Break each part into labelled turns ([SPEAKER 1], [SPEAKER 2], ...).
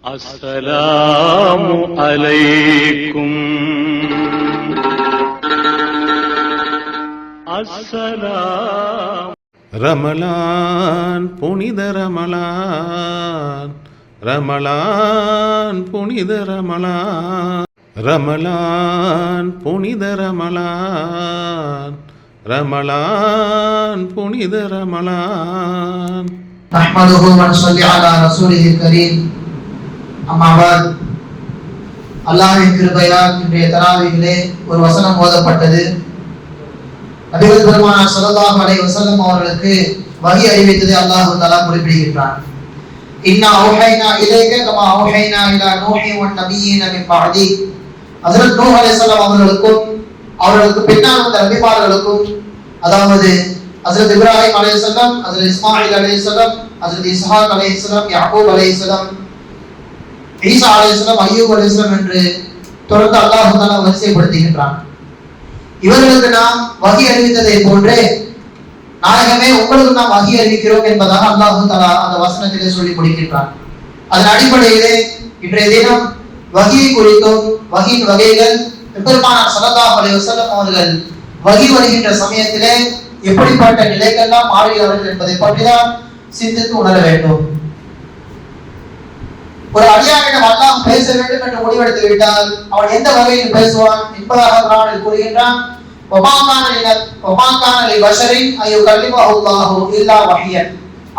[SPEAKER 1] அஸ்ஸலாமு அலைக்கும். அஸ்ஸலாம்.
[SPEAKER 2] ரமலான் புனித ரமலான், ரமலான் புனித ரமலான், ரமலான் புனித ரமலான், ரமலான் புனித ரமலான்.
[SPEAKER 3] நஹ்மதுஹு வ நஸல்லி அலா ரசூலிஹில் கரீம். அம்மா பஅத். அல்லாஹ்வின் கிருபையால் இன்றைய தராவீஹிலே ஒரு வசனம் ஓதப்பட்டது. நபிகள் பெருமானார் ஸல்லல்லாஹு அலைஹி வஸல்லம் அவர்களுக்கு வஹி அறிவித்ததை அல்லாஹ் தஆலா குறிப்பிடுகிறார். இன்னா அவ்ஹைனா இலைக கமா அவ்ஹைனா இலா நூஹி வ நபிய்யின மின் பஅதி. ஹஜ்ரத் நூஹ் அலைஹிஸ்ஸலாம் அவர்களுக்கும் அவர்களுக்கு பின்னால் வந்த நபிமார்களுக்கும், அதாவது ஹஜ்ரத் இப்ராஹிம் அலைஹிஸ்ஸலாம், ஹஜ்ரத் இஸ்மாயில் அலைஹிஸ்ஸலாம், ஹஜ்ரத் இஸ்ஹாக் அலைஹிஸ்ஸலாம், யாக்கூப் அலைஹிஸ்ஸலாம், ஈசா அலைஹிஸ்ஸலாம், அய்யூப் அலைஹிஸ்ஸலாம் என்று தொடர்ந்து அல்லாஹ் தஆலா வரிசைப்படுத்துகிறான். இவர்களுக்கு நாம் வஹி அறிவித்ததை போன்றே நாயகமே உங்களுக்கு நாம் வஹி அறிவிக்கிறோம் என்பதாக அல்லாஹ் தஆலா அந்த வசனத்திலே சொல்லி முடிக்கின்றான். அதன் அடிப்படையிலே இன்றைய தினம் வஹியை குறித்தும் வஹியின் வகைகள், பெருமானார் ஸல்லல்லாஹு அலைஹி வஸல்லம் அவர்கள் வஹி வருகின்ற சமயத்திலே எப்படிப்பட்ட நிலைக்கெல்லாம் மாறுகிறார்கள் என்பதை பற்றிதான் சிந்தித்து உணர வேண்டும். ஒரு அடியாரிடம் அல்லாஹ் பேச வேண்டும் என்று முடிவெடுத்து விட்டால் அவன் எந்த வகையில் பேசுவான் என்பதாக குர்ஆனில் கூறுகின்றான்.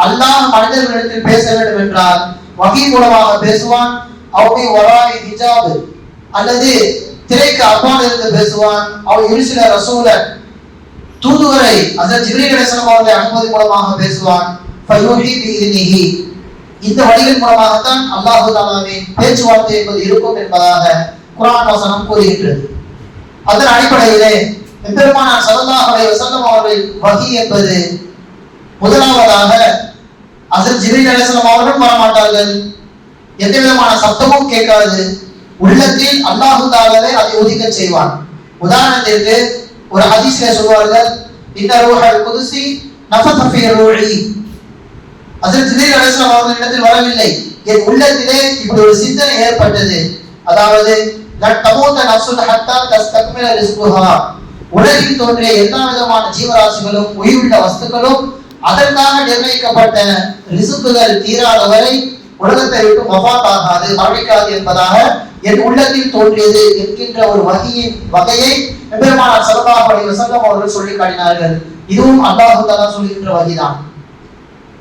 [SPEAKER 3] அல்லாஹ் மனிதர்களிடத்தில் பேச வேண்டும் என்றால் வஹி மூலமாக பேசுவான், அல்லது திரைக்கு அப்பால் இருந்து பேசுவான், தூதுவரை ஹஜ்ரத் ஜிப்ரீல் அலைஹிஸ்ஸலாம் அவருடைய அனுமதி மூலமாக பேசுவான். இந்த வழிகள் மூலமாகத்தான் அல்லாஹ் தஆலாவின் பேச்சுவார்த்தை என்பது இருக்கும் என்பதாக குர்ஆன் வசனம் கூறுகின்றது. அதன் அடிப்படையிலே பெருமானார் ஸல்லல்லாஹு அலைஹி வஸல்லம் அவர்கள் வஹி என்பது முதலாவதாக ஹஜ்ரத் ஜிப்ரீல் அலைஹிஸ்ஸலாம் அவர்கள் வரமாட்டார்கள், எந்த விதமான சத்தமும் கேட்காது, உள்ளத்தில் அல்லாஹ் தஆலாவே அதை உதிக்க செய்வான். உதாரணத்திற்கு ஒரு ஹதீஸ்ல சொல்வார்கள், இன்ன ரூஹல் குதுஸி நஃபஸ ஃபீ ரூஹி. ஹஜ்ரத் ஜிப்ரீல் அலைஹிஸ்ஸலாம் அவர்களிடத்தில் வரவில்லை, என் உள்ளத்திலே இப்படி ஒரு சிந்தனை ஏற்பட்டது, அதாவது லன் தமூத நஃப்ஸுன் ஹத்தா தஸ்தக்மில ரிஸ்குஹா. உலகில் தோன்றிய எல்லா விதமான ஜீவராசிகளும் உயிருள்ள வஸ்துக்களும் அதற்காக நிர்ணயிக்கப்பட்ட ரிஸ்குகள் தீராத வரை உலகத்தை விட்டு வஃபாத் ஆகாது, மரணிக்காது என்பதாக என் உள்ளத்தில் தோன்றியது என்கின்ற ஒரு வஹியின் வகையை பெருமானார் ஸல்லல்லாஹு அலைஹி வஸல்லம் அவர்கள் சொல்லி காட்டினார்கள். இதுவும் அல்லாஹ் தஆலா சொல்கின்ற வஹிதான்.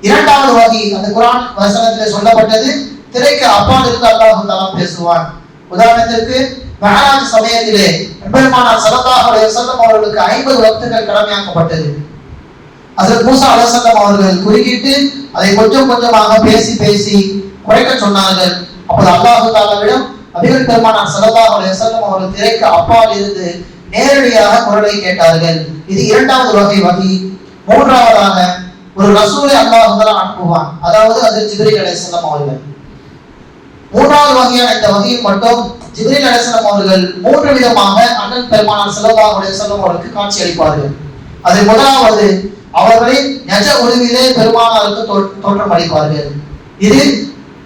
[SPEAKER 3] இரண்டாவது வஹி அந்த குர்ஆன் வசனத்திலே சொல்லப்பட்டது, திரைக்கு அப்பால் இருந்து அல்லாஹ் தஆலா பேசுவான். உதாரணத்திற்கு மிஅராஜ் சமயத்திலே பெருமானார் ஸல்லல்லாஹு அலைஹி வஸல்லம் அவர்களுக்கு 50 வக்துகள் கடமையாக்கப்பட்டது. ஹஜ்ரத் மூஸா அலைஹிஸ்ஸலாம் அவர்கள் குறுக்கிட்டு அதை கொஞ்சம் கொஞ்சமாக பேசி பேசி குறைக்க சொன்னார்கள். அப்போது அல்லாஹ் தஆலாவிடம் நபிகள் பெருமானார் ஸல்லல்லாஹு அலைஹி வஸல்லம் அவர்கள் திரைக்கு அப்பால் இருந்து நேரடியாக குரலை கேட்டார்கள். இது இரண்டாவது வகை வஹி. மூன்றாவதாக ஒரு ரசூலை அல்லாஹ் தஆலா அனுப்புவான், அதாவது ஹஜ்ரத் ஜிப்ரீல் அலைஹிஸ்ஸலாம் அவர்கள். மூன்றாவது வகையான இந்த வகையில் மட்டும் ஜிப்ரீல் அலைஹிஸ்ஸலாம் அவர்கள் மூன்று விதமாக அண்ணல் பெருமானார் ஸல்லல்லாஹு அலைஹி வஸல்லம் அவர்களுக்கு காட்சி அளிப்பார்கள். அதில் முதலாவது அவர்களின் நிஜ உருவிலே பெருமானாருக்கு தோற்றம் அளிப்பார்கள். இது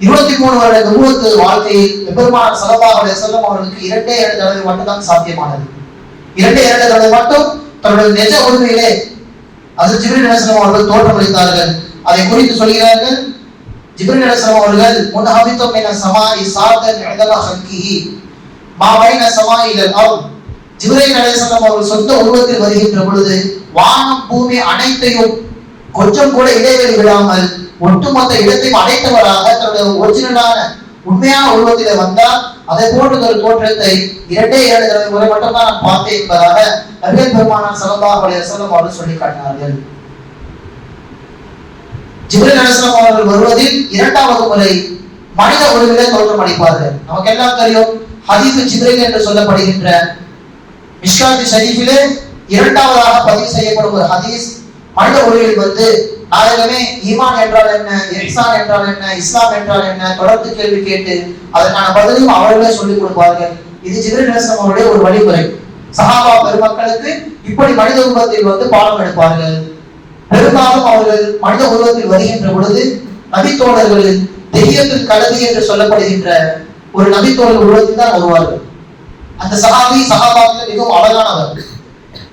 [SPEAKER 3] 23 வருட நுபுவத் வாழ்க்கையில் பெருமானார் ஸல்லல்லாஹு அலைஹி வஸல்லம் அவர்களுக்கு 2 தடவை மட்டும்தான் சாத்தியமானது. 2 தடவை மட்டும் தன்னுடைய நிஜ உருவிலே ஹஜ்ரத் ஜிப்ரீல் அலைஹிஸ்ஸலாம் அவர்கள் தோற்றம் அளித்தார்கள். அதை குறித்து சொல்கிறார்கள், ஜிப்ரீல் அலைஹிஸ்ஸலாம் அவர்கள் முன்ஹபித்தும் மின ஸமாஇ சாதன் இதலா ஹல்கிஹி மா பைன ஸமாஇ இலல் அர்த். ஜிப்ரீல் அலைஹிஸ்ஸலாம் அவர்கள் சொந்த உருவத்தில் வருகின்ற பொழுது வானம் பூமி அனைத்தையும் கொஞ்சம் கூட இடைவெளி விடாமல் ஒட்டுமொத்த இடத்தையும் அடைத்தவராக தன்னுடைய ஒரிஜினலான உண்மையான உருவத்திலே வந்தால் அதை போன்ற ஒரு தோற்றத்தை 2 தடவை முறை மட்டும் தான் நான் பார்த்தேன் என்பதாக நபிகள் பெருமானார் ஸல்லல்லாஹு அலைஹி வஸல்லம் அவர்கள் சொல்லி காட்டினார்கள். ஜிப்ரீல் அலைஹிஸ்ஸலாம் அவர்கள் வருவதில் 2வது முறை மனித உருவிலே தோற்றம் அளிப்பார்கள். நமக்கு எல்லாம் தெரியும், ஹதீஸ் ஜிப்ரீல் என்று சொல்லப்படுகின்ற மிஷ்காத் ஷரீஃபிலே 2வதாக பதிவு செய்யப்படும் ஒரு ஹதீஸ் மனித உருவில் வந்து நாயகமே ஈமான் என்றால் என்ன, இஹ்சான் என்றால் என்ன, இஸ்லாம் என்றால் என்ன தொடர்ந்து கேள்வி கேட்டு அதற்கான பதிலையும் அவர்களே சொல்லிக் கொடுப்பார்கள். இது ஜிப்ரீல் அலைஹிஸ்ஸலாம் அவருடைய ஒரு வழிமுறை. சஹாபா பெருமக்களுக்கு இப்படி மனித உருவத்தில் வந்து பாடம் எடுப்பார்கள். பெரும்பாலும் அவர்கள் மனித உருவத்தில் வருகின்ற பொழுது நபி தோழர்களில் தெய்யத்தின் கலவி என்று சொல்லப்படுகின்ற ஒரு நபித்தோழர் உருவத்தில் தான் வருவார்கள். அந்த சஹாபாக்கள் மிகவும் அழகானவர்.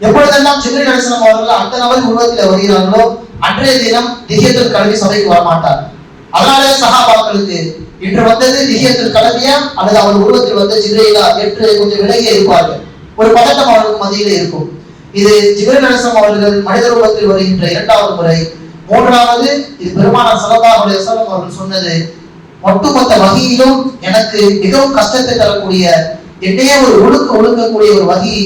[SPEAKER 3] எப்பொழுதெல்லாம் ஜிப்ரீல் அலைஹிஸ்ஸலாம் அவர்கள் அந்த நபர் உருவத்தில் வருகிறார்களோ அன்றைய தினம் திஹியத்துல் கலவி சபைக்கு வரமாட்டார். அதனாலே சஹாபாக்களுக்கு இன்று வந்தது திஹியத்துல் கலவியா அல்லது அவர் உருவத்தில் வந்த ஜிப்ரீலா என்று கொஞ்சம் விலகி இருப்பார்கள். ஒரு பதட்டம் அவர்களுக்கு மத்தியிலே இருக்கும். இது ஜிப்ரீல் அலைஹிஸ்ஸலாம் அவர்கள் மனித ரூபத்தில் வருகின்ற இரண்டாவது முறை. மூன்றாவது இது பெருமானார் ஸல்லல்லாஹு அலைஹி வஸல்லம் அவர்கள் சொன்னது, ஒட்டுமொத்த வகையிலும் எனக்கு மிகவும் கஷ்டத்தை தரக்கூடிய என்னையே ஒரு ஒழுக்கக்கூடிய ஒரு வகை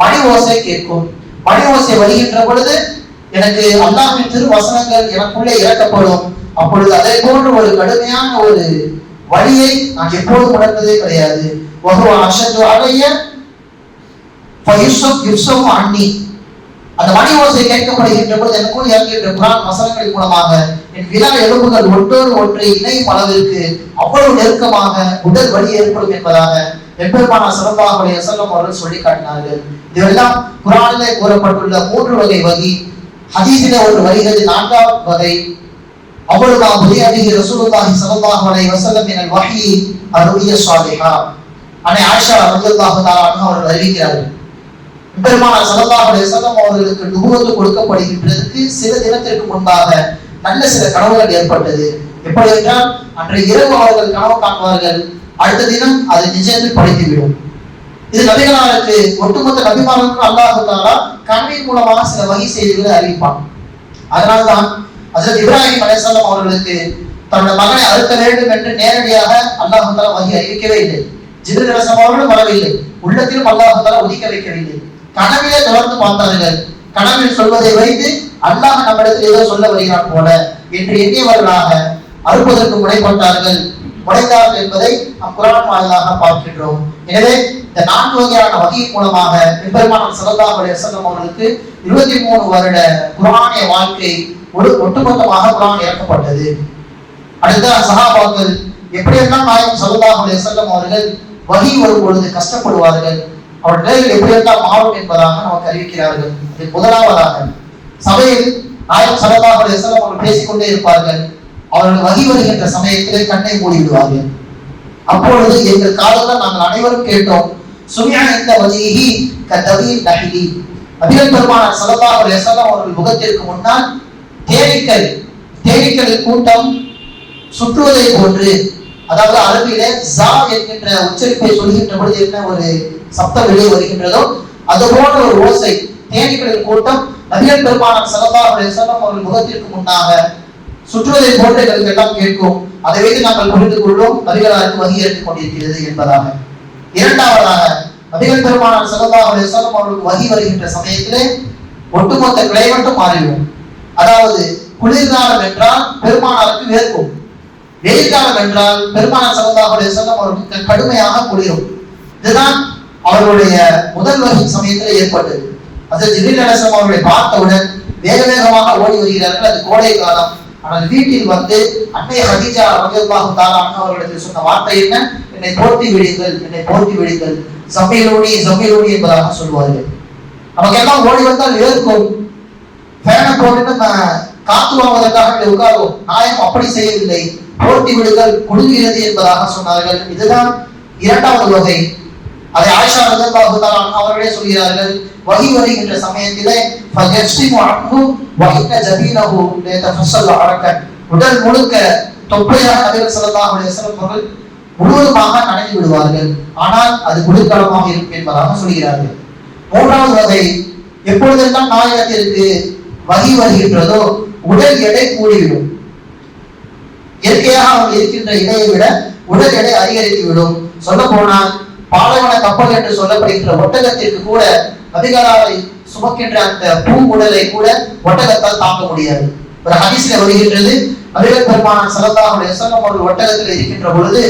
[SPEAKER 3] மணி ஓசை கேட்கும். மணி ஓசை வருகின்ற பொழுது எனக்கு அல்லாஹ்வின் திரு வசனங்கள் எனக்குள்ளே இறக்கப்படும். அப்பொழுது அதை போன்ற ஒரு கடுமையான ஒரு வழியை நான் எப்போதும் உணர்ந்ததே கிடையாது. அந்த மணி ஓசை கேட்கப்படுகின்ற பொழுது எனக்குள் இறங்குகின்ற குர்ஆன் வசனங்களின் மூலமாக என் விலா எலும்புகள் ஒன்றோடு ஒன்றை இணையும் அளவிற்கு அவ்வளவு நெருக்கமாக உடல் வலி ஏற்படும் என்பதாக எம்பெருமானார் ஸல்லல்லாஹு அலைஹி வஸல்லம் அவர்கள் சொல்லி காட்டினார்கள். இதுவெல்லாம் குர்ஆனிலே கூறப்பட்டுள்ள 3 வகை வகி. ஹதீஸிலே ஒரு வருகிறது 4வது வகை. அவ்வளவு புதியதிஹி ரசூலுல்லாஹி ஸல்லல்லாஹு அலைஹி வஸல்லம் மினல் வஹி அர்-ருய்யா ஸாலிஹா. அன்னை ஆயிஷா ரலியல்லாஹு தஆலா அன்ஹா அவர்கள் அறிவிக்கிறார்கள், பெருமானார் ஸல்லல்லாஹு அலைஹி வஸல்லம் அவர்களுக்கு நுபுவத் கொடுக்கப்படுகின்றதற்கு சில தினத்திற்கு முன்பாக நல்ல சில கனவுகள் ஏற்பட்டது. எப்படி என்றால் அன்றைய இரவு அவர்கள் கனவு காண்பார்கள், அடுத்த தினம் அது நிஜத்தில் படைத்துவிடும். இது நபிகளாருக்கு ஒட்டுமொத்த நபிமார்களுக்கும் அல்லாஹ் தஆலா கனவின் மூலமாக சில வகை செய்திகளை அறிவிப்பான். அதனால்தான் ஹஜ்ரத் இப்ராஹிம் அலைஹிஸ்ஸலாம் அவர்களுக்கு தன்னுடைய மகனை அறுக்க வேண்டும் என்று நேரடியாக அல்லாஹ் தஆலா வகை அறிவிக்கவே இல்லை. ஜிப்ரீல் அலைஹிஸ்ஸலாம் அவர்களும் வரவில்லை, உள்ளத்திலும் அல்லாஹ் தஆலா ஒதுக்க வைக்கவில்லை. கனவிலே தொடர்ந்து பார்த்தார்கள். கனவில் சொல்வதை வைத்து அல்லாஹ் நம்மிடத்தில் ஏதோ சொல்ல வருகிறான் போல என்று எண்ணியவர்களாக அறுப்பதற்கு முனைப்பட்டார்கள், முனைந்தார்கள் என்பதை நாம் குர்ஆன் வாயிலாக பார்க்கின்றோம். எனவே இந்த 4 வகையான வகையின் மூலமாக பெருமானார் ஸல்லல்லாஹு அலைஹி வஸல்லம் அவர்களுக்கு 23 வருட குர்ஆனிய வாழ்க்கை ஒட்டுமொத்தமாக குர்ஆன் இறக்கப்பட்டது. அடுத்த சஹாபாக்கள் எப்படியெல்லாம் நாயகம் ஸல்லல்லாஹு அலைஹி வஸல்லம் அவர்கள் வஹி வரும் பொழுது கஷ்டப்படுவார்கள், அவர்கள் எப்படியெல்லாம் மாறும் என்பதாக நமக்கு அறிவிக்கிறார்கள். முதலாவதாக சபையில் நாயகம் ஸல்லல்லாஹு அலைஹி வஸல்லம் அவர்கள் பேசிக்கொண்டே இருப்பார்கள். அவர்கள் வஹி வருகின்ற சமயத்திலே கண்ணை மூடிவிடுவார்கள். அப்பொழுது எங்கள் காலத்தில் நாங்கள் அனைவரும் கேட்டோம், சுமியா இந்த வஜிஹி கதவீல் நஹிலி. நபிகள் பெருமானார் ஸல்லல்லாஹு அலைஹி வஸல்லம் அவர்கள் முகத்திற்கு முன்னால் தேனீக்களின் கூட்டம் சுற்றுவதை போன்று, அதாவது அரபியிலே ஜா என்கின்ற உச்சரிப்பை சொல்கின்ற பொழுது என்ன ஒரு சப்தம் வெளியே வருகின்றதோ அது போன்ற ஒரு ஓசை தேனீக்களின் கூட்டம் நபிகள் பெருமானார் ஸல்லல்லாஹு அலைஹி வஸல்லம் அவர்கள் முகத்திற்கு முன்னாக சுற்றுவதை போன்ற எங்களுக்கு எல்லாம் கேட்கும். அதை வைத்து நாங்கள் புரிந்து கொள்வோம் நபிகளாருக்கு வஹி ஏற்றுக் கொண்டிருக்கிறது என்பதாக. இரண்டாவதாக நபிகள் பெருமானார் ஸல்லல்லாஹு அலைஹி வஸல்லம் அவர்களுக்கு வஹி வருகின்ற சமயத்திலே ஒட்டுமொத்த கிளைமேட்டும் மாறிவிடும். அதாவது குளிர்காலம் என்றால் பெருமானாருக்கு வேர்க்கும், வெயில் காலம் என்றால் பெருமானார் ஸல்லல்லாஹு அலைஹி வஸல்லம் அவர்களுக்கு கடுமையாக குளிரும். இதுதான் அவர்களுடைய முதல் வஹி சமயத்தில் ஏற்பட்டது. அது ஜிப்ரீல் அலைஹிஸ்ஸலாம் அவர்களை பார்த்தவுடன் வேகமாக ஓடி வருகிறார்கள். அது கோடை காலம். ஆனால் வீட்டில் வந்து அன்னை ஹதீஜா ரலியல்லாஹு தஆலா அன்ஹா அவர்களிடத்தில் சொன்ன வார்த்தை என்ன? என்னை போர்த்தி விடுங்கள், என்னை போர்த்தி விடுங்கள், ஜம்மிலூனி ஜம்மிலூனி என்பதாக சொல்வார்கள். நமக்கு எல்லாம் ஓடி வந்தால் வேர்க்கும், ஃபேனை போட்டு நம்ம காத்து வாங்குவதற்காக உட்காருவோம். நாயம் அப்படி செய்யவில்லை, போர்த்தி விடுங்கள், குளிர்கிறது என்பதாக சொன்னார்கள். இதுதான் இரண்டாவது வகை. அதை ஆயிஷா ரலியல்லாஹு தஆலா அவர்களே சொல்கிறார்கள், வஹி வருகின்ற சமயத்திலே ஃபயஸ்ஸிமு அன்ஹு வ இன்ன ஜபீனஹு லயதஃபஸ்ஸல் அரகன். உடல் முழுக்க தொப்பையாக நபிகள் ஸல்லல்லாஹு அலைஹி வஸல்லம் அவர்கள் முழுவதுமாக நனைந்து விடுவார்கள். ஆனால் அது குளிர்காலமாக இருக்கும் என்பதாக சொல்கிறார்கள். மூன்றாவது வகை, எப்பொழுதெல்லாம் நாயகத்திற்கு வஹி வருகின்றதோ உடல் எடை கூடிவிடும். இயற்கையாக அவர்கள் இருக்கின்ற இடையை விட உடல் எடை அதிகரித்து விடும். சொல்ல போனால் பாலைவன கப்பல் என்று சொல்லப்படுகின்ற ஒட்டகத்திற்கு கூட நபிகளாரை சுமக்கின்ற அந்த பூ உடலை கூட ஒட்டகத்தால் தாங்க முடியாது. ஒரு ஹதீஸ்ல வருகின்றது, நபிகள் பெருமானார் ஸல்லல்லாஹு அலைஹி வஸல்லம் அவர்கள் ஒட்டகத்தில் இருக்கின்ற பொழுது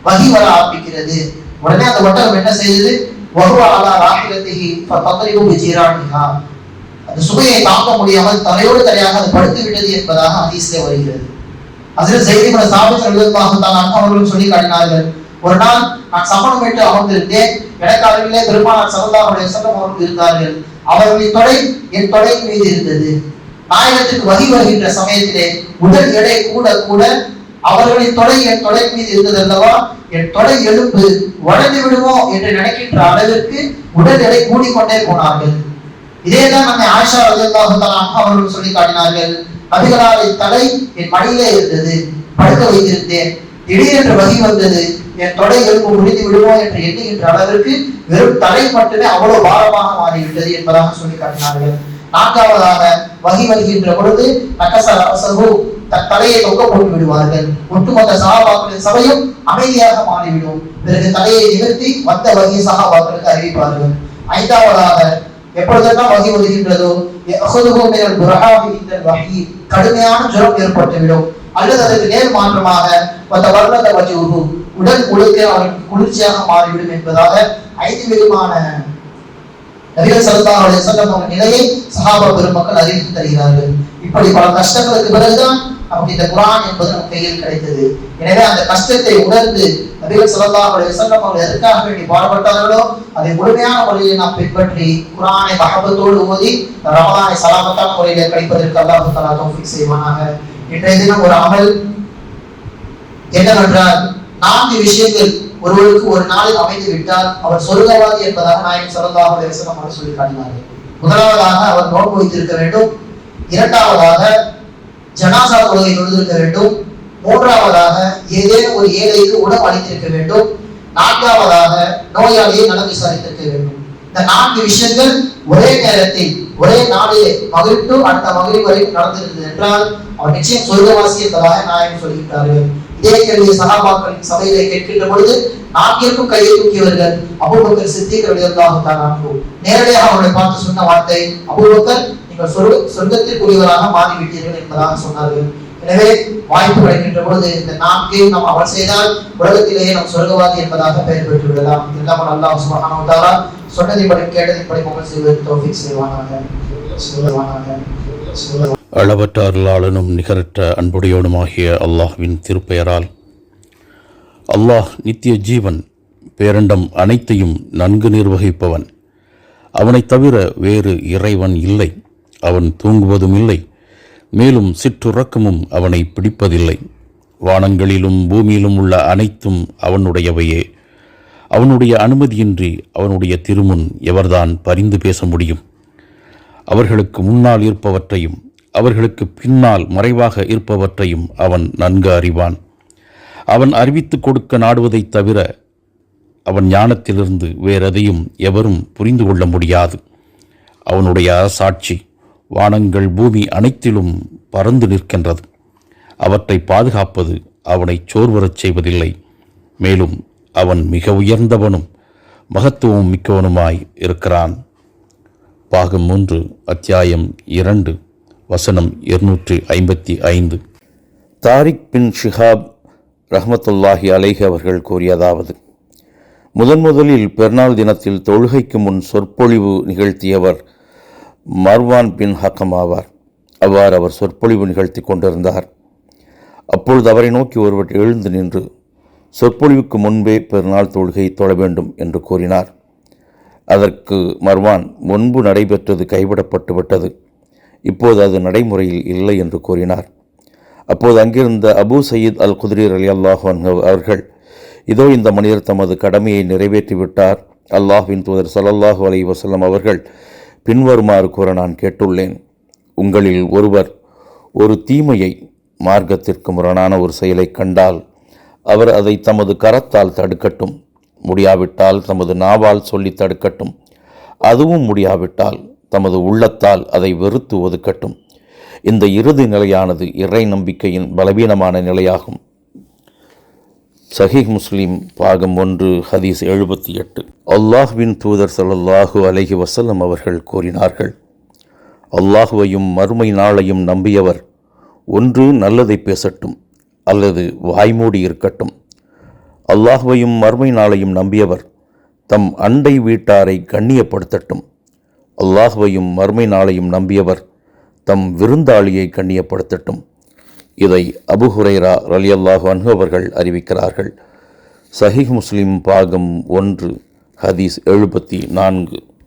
[SPEAKER 3] வஹி வர ஆரம்பிக்கிறது. உடனே அந்த ஒட்டகம் என்ன செய்யுது? வஹுவ அலா ராஹிலத்திஹி ஃபதத்ரிபு பிஜிரானிஹா. அந்த சுமையை தாங்க முடியாமல் தலையோடு தலையாக அது படுத்து விட்டது என்பதாக ஹதீஸ்ல வருகிறது. ஹஜ்ரத் ஸைத் இப்னு சாபித் ரலியல்லாஹு தஆலா அவர்கள் சொல்லி காட்டினார்கள், ஒரு நாள் நான் சமணம் விட்டு அமர்ந்திருந்தேன். எனக்கு அருகிலே பெருமானார் ஸல்லல்லாஹு அலைஹி வஸல்லம் அவர்கள் இருந்தார்கள். அவர்களின் தொடை என் தொடையின் மீது இருந்தது. நாயகத்துக்கு வஹி வருகின்ற சமயத்திலே உடல் எடை கூட கூட அவர்களின் தொடை என் தொடை மீது இருந்தது அல்லவா, என் தொடை எலும்பு உடைந்து விடுமோ என்று நினைக்கின்ற அளவிற்கு உடல் எடை கூடிக்கொண்டே போனார்கள். இதேதான் நம்ம ஆயிஷா ரலியல்லாஹு தஆலா அன்ஹா அவர்கள் சொல்லி காட்டினார்கள். நபிகளாரின் தலை என் மடியிலே இருந்தது, படுக்க வைத்திருந்தேன். திடீரென்று வகி வந்தது, என் தொடை எலும்பு முடிந்து விடுமோ என்று எண்ணுகின்ற அளவிற்கு வெறும் தலை மட்டுமே அவ்வளவு பாரமாக மாறிவிட்டது என்பதாக சொல்லி காட்டினார்கள். நான்காவதாக வகி வருகின்ற பொழுது தன் தலையை தொங்க போட்டு விடுவார்கள். ஒட்டுமொத்த சஹாபாக்களின் சபையும் அமைதியாக மாறிவிடும். பிறகு தலையை நிறுத்தி மற்ற வகி சஹாபாக்களுக்கு அறிவிப்பார்கள். ஐந்தாவதாக எப்பொழுதெல்லாம் வகி வருகின்றதோ கடுமையான ஜுரம் ஏற்பட்டுவிடும். அல்லது அதற்கு நேர் மாற்றமாக உடல் முழுக்க அவருக்கு குளிர்ச்சியாக மாறிவிடும் என்பதாக 5 விதமான நபிகள் ஸல்லல்லாஹு அலைஹி வஸல்லம் நிலையை சஹாபா பெருமக்கள் அறிவித்து தருகிறார்கள். இப்படி பல கஷ்டங்களுக்கு பிறகுதான் நமக்கு இந்த குர்ஆன் என்பது நம் கையில் கிடைத்தது. எனவே அந்த கஷ்டத்தை உணர்ந்து நபிகள் ஸல்லல்லாஹு அலைஹி வஸல்லம் அவர்கள் எதற்காக வேண்டி பாடுபட்டார்களோ அதை முழுமையான முறையில் நாம் பின்பற்றி குர்ஆனை மஹப்பத்தோடு ஓதி ரமலானை சலாமத்தான முறையில் கழிப்பதற்கு அல்லாஹ் தஆலா தௌஃபீக் செய்வானாக. இன்றைய தினம் ஒரு அமல் என்னவென்றால் 4 விஷயங்கள் ஒருவருக்கு ஒரு நாளில் அமைந்து விட்டால் அவர் சொர்க்கவாதி என்பதாக நாயகம் ஸல்லல்லாஹு அலைஹி வஸல்லம் அவர்கள் சொல்லி காட்டினார்கள். முதலாவதாக அவர் நோன்பு வைத்திருக்க வேண்டும். இரண்டாவதாக ஜனாசா தொழுகை தொழுதிருக்க வேண்டும். மூன்றாவதாக ஏதேனும் ஒரு ஏழைக்கு உணவு அளித்திருக்க வேண்டும். நான்காவதாக நோயாளியை நலம் விசாரித்திருக்க வேண்டும். இந்த 4 விஷயங்கள் ஒரே நேரத்தில் ஒரே நாளிலே மகிழ்ந்து அடுத்த மகிழ்வு வரைக்கும் நடந்திருந்தது என்றால் அவர் நிச்சயம் சொர்க்கவாசி என்பதாக நாயகம் சொல்கிறார்கள். இதே கேள்வியை சஹாபாக்களின் சபையிலே கேட்கின்ற பொழுது 4 கையை தூக்கியவர்கள் அபூபக்கர் சித்திக் ரலியல்லாஹு தஆலா அன்ஹு. நேரடியாக அவர்களை பார்த்து சொன்ன வார்த்தை, அபூபக்கர் நீங்கள் சொர்க்கத்திற்குரியவராக மாறிவிட்டீர்கள் என்பதாக சொன்னார்கள். எனவே வாய்ப்பு கிடைக்கின்ற பொழுது இந்த 4 நாம் அமல் செய்தால் உலகத்திலேயே நாம் சொர்க்கவாதி என்பதாக பெயர் பெற்று விடலாம். எல்லாம் அல்லாஹ் சுப்ஹானஹு வ தஆலா சொன்னதின்படி கேட்டதின்படி அமல் செய்வதற்கு தௌஃபீக் செய்வானாக.
[SPEAKER 4] அளவற்ற அருளாளனும் நிகரற்ற அன்புடையோனுமாகிய அல்லாஹ்வின் திருப்பெயரால். அல்லாஹ் நித்திய ஜீவன், பேரண்டம் அனைத்தையும் நன்கு நிர்வகிப்பவன். அவனைத் தவிர வேறு இறைவன் இல்லை. அவன் தூங்குவதும் இல்லை, மேலும் சிற்றுறக்கமும் அவனை பிடிப்பதில்லை. வானங்களிலும் பூமியிலும் உள்ள அனைத்தும் அவனுடையவையே. அவனுடைய அனுமதியின்றி அவனுடைய திருமுன் எவர்தான் பரிந்து பேச முடியும்? அவர்களுக்கு முன்னால் இருப்பவற்றையும் அவர்களுக்கு பின்னால் மறைவாக இருப்பவற்றையும் அவன் நன்கு அறிவான். அவன் அறிவித்துக் கொடுக்க நாடுவதைத் தவிர அவன் ஞானத்திலிருந்து வேறெதையும் எவரும் புரிந்து கொள்ள முடியாது. அவனுடைய அரசாட்சி வானங்கள் பூமி அனைத்திலும் பறந்து நிற்கின்றது. அவற்றை பாதுகாப்பது அவனை சோர்வரச் செய்வதில்லை. மேலும் அவன் மிக உயர்ந்தவனும் மகத்துவம் மிக்கவனுமாய் இருக்கிறான். பாகம் 3 அத்தியாயம் 2 வசனம் 255. தாரிக் பின் ஷிஹாப் ரஹ்மத்துல்லாஹி அலைஹி அவர்கள் கூறியதாவது, முதலில் பெருநாள் தினத்தில் தொழுகைக்கு முன் சொற்பொழிவு நிகழ்த்தியவர் மர்வான் பின் ஹக்கம் ஆவார். அவ்வாறு அவர் சொற்பொழிவு நிகழ்த்தி கொண்டிருந்தார். அப்பொழுது அவரை நோக்கி ஒருவர் எழுந்து நின்று சொற்பொழிவுக்கு முன்பே பெருநாள் தொழுகை தொழ வேண்டும் என்று கூறினார். அதற்கு மர்வான், முன்பு நடைபெற்றது கைவிடப்பட்டு விட்டது, இப்போது அது நடைமுறையில் இல்லை என்று கூறினார். அப்போது அங்கிருந்த அபு சயீத் அல் குத்ரி ரலியல்லாஹு அன்ஹு அவர்கள், இதோ இந்த மனிதர் தமது கடமையை நிறைவேற்றிவிட்டார். அல்லாஹ்வின் தூதர் ஸல்லல்லாஹு அலைஹி வஸல்லம் அவர்கள் பின்வருமாறு கூற நான் கேட்டுள்ளேன். உங்களில் ஒருவர் ஒரு தீமையை, மார்க்கத்திற்கு முரணான ஒரு செயலை கண்டால் அவர் அதை தமது கரத்தால் தடுக்கட்டும். முடியாவிட்டால் தமது நாவால் சொல்லி தடுக்கட்டும். அதுவும் முடியாவிட்டால் தமது உள்ளத்தால் அதை வெறுத்து ஒதுக்கட்டும். இந்த இறுதி நிலையானது இறை நம்பிக்கையின் பலவீனமான நிலையாகும். சஹீஹ் முஸ்லிம் பாகம் 1 ஹதீஸ் 78. அல்லாஹ்வின் தூதர் ஸல்லல்லாஹு அலைஹி வஸல்லம் அவர்கள் கூறினார்கள், அல்லாஹுவையும் மறுமை நாளையும் நம்பியவர் ஒன்று நல்லதை பேசட்டும் அல்லது வாய்மூடி இருக்கட்டும். அல்லாஹுவையும் மறுமை நாளையும் நம்பியவர் தம் அண்டை வீட்டாரை கண்ணியப்படுத்தட்டும். அல்லாஹுவையும் மறுமை நாளையும் நம்பியவர் தம் விருந்தாளியை கண்ணியப்படுத்தட்டும். இதை அபு ஹுரைரா ரலியல்லாஹு அன்ஹு அவர்கள் அறிவிக்கிறார்கள். சஹீஹ் முஸ்லிம் பாகம் 1 ஹதீஸ் 74.